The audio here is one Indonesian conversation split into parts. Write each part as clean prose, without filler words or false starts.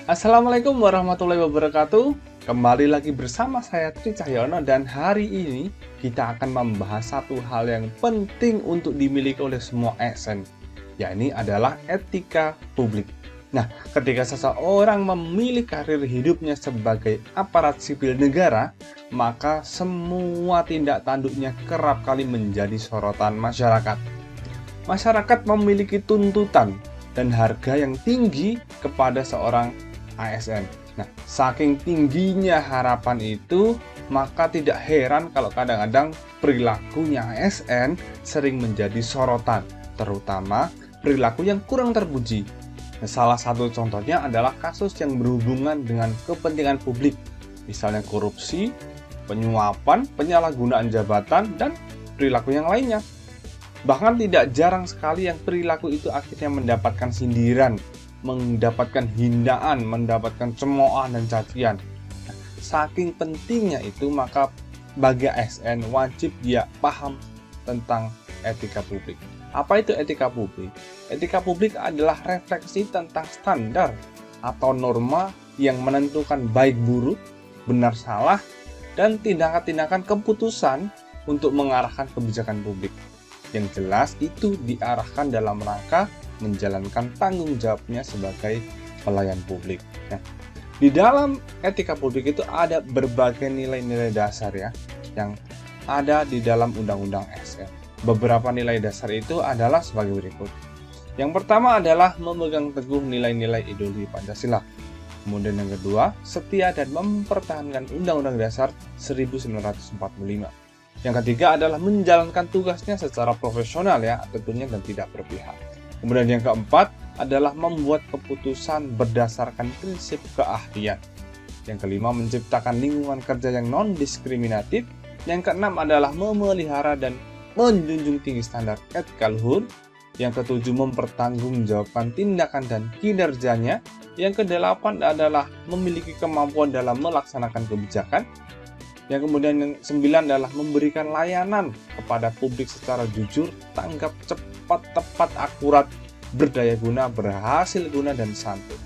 Assalamualaikum warahmatullahi wabarakatuh. Kembali lagi bersama saya Tri Cahyono dan hari ini kita akan membahas satu hal yang penting untuk dimiliki oleh semua ASN, yakni adalah etika publik. Nah, ketika seseorang memilih karir hidupnya sebagai aparat sipil negara, maka semua tindak tanduknya kerap kali menjadi sorotan masyarakat. Masyarakat memiliki tuntutan dan harga yang tinggi kepada seorang ASN. Nah, saking tingginya harapan itu, maka tidak heran kalau kadang-kadang perilakunya ASN sering menjadi sorotan, terutama perilaku yang kurang terpuji. Nah, salah satu contohnya adalah kasus yang berhubungan dengan kepentingan publik, misalnya korupsi, penyuapan, penyalahgunaan jabatan, dan perilaku yang lainnya. Bahkan tidak jarang sekali yang perilaku itu akhirnya mendapatkan sindiran, mendapatkan hinaan, mendapatkan cemoohan dan cacian. Nah, saking pentingnya itu, maka bagi ASN wajib dia paham tentang etika publik. Apa itu etika publik? Etika publik adalah refleksi tentang standar atau norma yang menentukan baik buruk, benar salah, dan tindakan-tindakan keputusan untuk mengarahkan kebijakan publik. Yang jelas itu diarahkan dalam rangka menjalankan tanggung jawabnya sebagai pelayan publik. Nah, di dalam etika publik itu ada berbagai nilai-nilai dasar ya, yang ada di dalam Undang-Undang ASN. Beberapa nilai dasar itu adalah sebagai berikut. Yang pertama adalah memegang teguh nilai-nilai ideologi Pancasila. Kemudian yang kedua, setia dan mempertahankan Undang-Undang Dasar 1945. Yang ketiga adalah menjalankan tugasnya secara profesional ya, tentunya dan tidak berpihak. Kemudian yang keempat adalah membuat keputusan berdasarkan prinsip keahlian. Yang kelima, menciptakan lingkungan kerja yang non-diskriminatif. Yang keenam adalah memelihara dan menjunjung tinggi standar etika luhur. Yang ketujuh, mempertanggungjawabkan tindakan dan kinerjanya. Yang kedelapan adalah memiliki kemampuan dalam melaksanakan kebijakan. Yang kemudian yang 9 adalah memberikan layanan kepada publik secara jujur, tanggap, cepat, tepat, akurat, berdaya guna, berhasil guna, dan santun.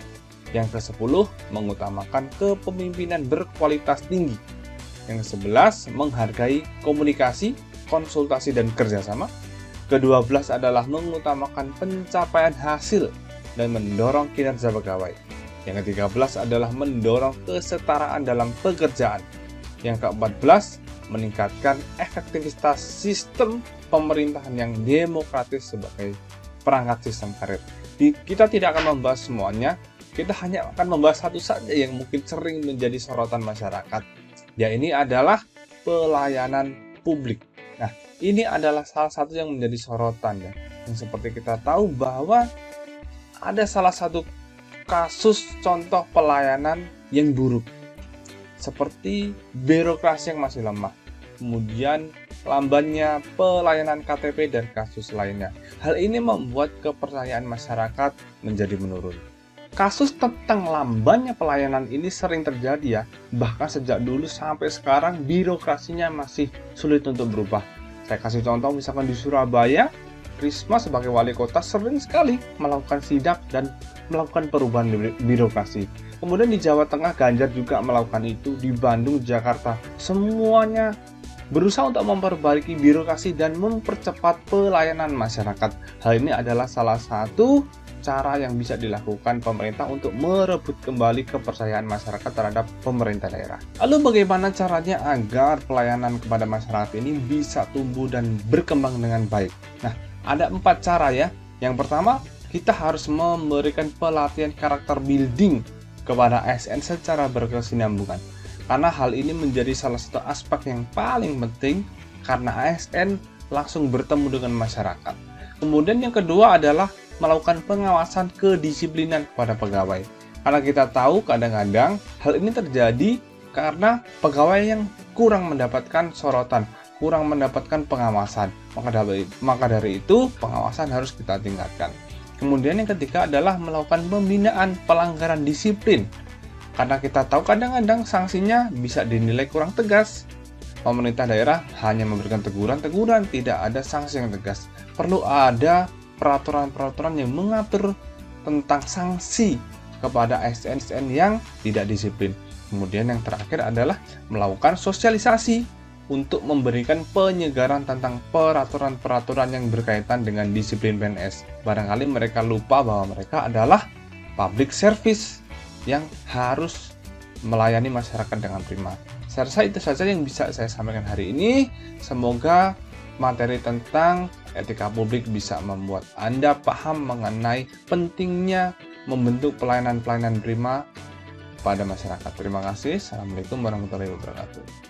Yang ke-10 mengutamakan kepemimpinan berkualitas tinggi. Yang ke-11 menghargai komunikasi, konsultasi, dan kerjasama. Ke-12 adalah mengutamakan pencapaian hasil dan mendorong kinerja pegawai. Yang ke-13 adalah mendorong kesetaraan dalam pekerjaan. Yang ke-14, meningkatkan efektivitas sistem pemerintahan yang demokratis sebagai perangkat sistem karir. Kita tidak akan membahas semuanya, kita hanya akan membahas satu saja yang mungkin sering menjadi sorotan masyarakat. Ya, ini adalah pelayanan publik. Nah, ini adalah salah satu yang menjadi sorotan ya. Yang seperti kita tahu bahwa ada salah satu kasus contoh pelayanan yang buruk, seperti birokrasi yang masih lemah, kemudian lambannya pelayanan KTP dan kasus lainnya. Hal ini membuat kepercayaan masyarakat menjadi menurun. Kasus tentang lambannya pelayanan ini sering terjadi ya, bahkan sejak dulu sampai sekarang birokrasinya masih sulit untuk berubah. Saya kasih contoh misalkan di Surabaya, Risma sebagai wali kota sering sekali melakukan sidak dan melakukan perubahan birokrasi. Kemudian di Jawa Tengah, Ganjar juga melakukan itu, di Bandung, Jakarta. Semuanya berusaha untuk memperbaiki birokrasi dan mempercepat pelayanan masyarakat. Hal ini adalah salah satu cara yang bisa dilakukan pemerintah untuk merebut kembali kepercayaan masyarakat terhadap pemerintah daerah. Lalu bagaimana caranya agar pelayanan kepada masyarakat ini bisa tumbuh dan berkembang dengan baik? Nah, ada 4 cara ya. Yang pertama, kita harus memberikan pelatihan karakter building kepada ASN secara berkesinambungan. Karena hal ini menjadi salah satu aspek yang paling penting karena ASN langsung bertemu dengan masyarakat. Kemudian yang kedua adalah melakukan pengawasan kedisiplinan kepada pegawai. Karena kita tahu kadang-kadang hal ini terjadi karena pegawai yang kurang mendapatkan sorotan, kurang mendapatkan pengawasan. Maka dari itu pengawasan harus kita tingkatkan. Kemudian yang ketiga adalah melakukan pembinaan pelanggaran disiplin. Karena kita tahu kadang-kadang sanksinya bisa dinilai kurang tegas. Pemerintah daerah hanya memberikan teguran-teguran, tidak ada sanksi yang tegas. Perlu ada peraturan-peraturan yang mengatur tentang sanksi kepada ASN yang tidak disiplin. Kemudian yang terakhir adalah melakukan sosialisasi untuk memberikan penyegaran tentang peraturan-peraturan yang berkaitan dengan disiplin PNS. Barangkali mereka lupa bahwa mereka adalah public service yang harus melayani masyarakat dengan prima. Saya rasa itu saja yang bisa saya sampaikan hari ini. Semoga materi tentang etika publik bisa membuat Anda paham mengenai pentingnya membentuk pelayanan-pelayanan prima pada masyarakat. Terima kasih. Assalamualaikum warahmatullahi wabarakatuh.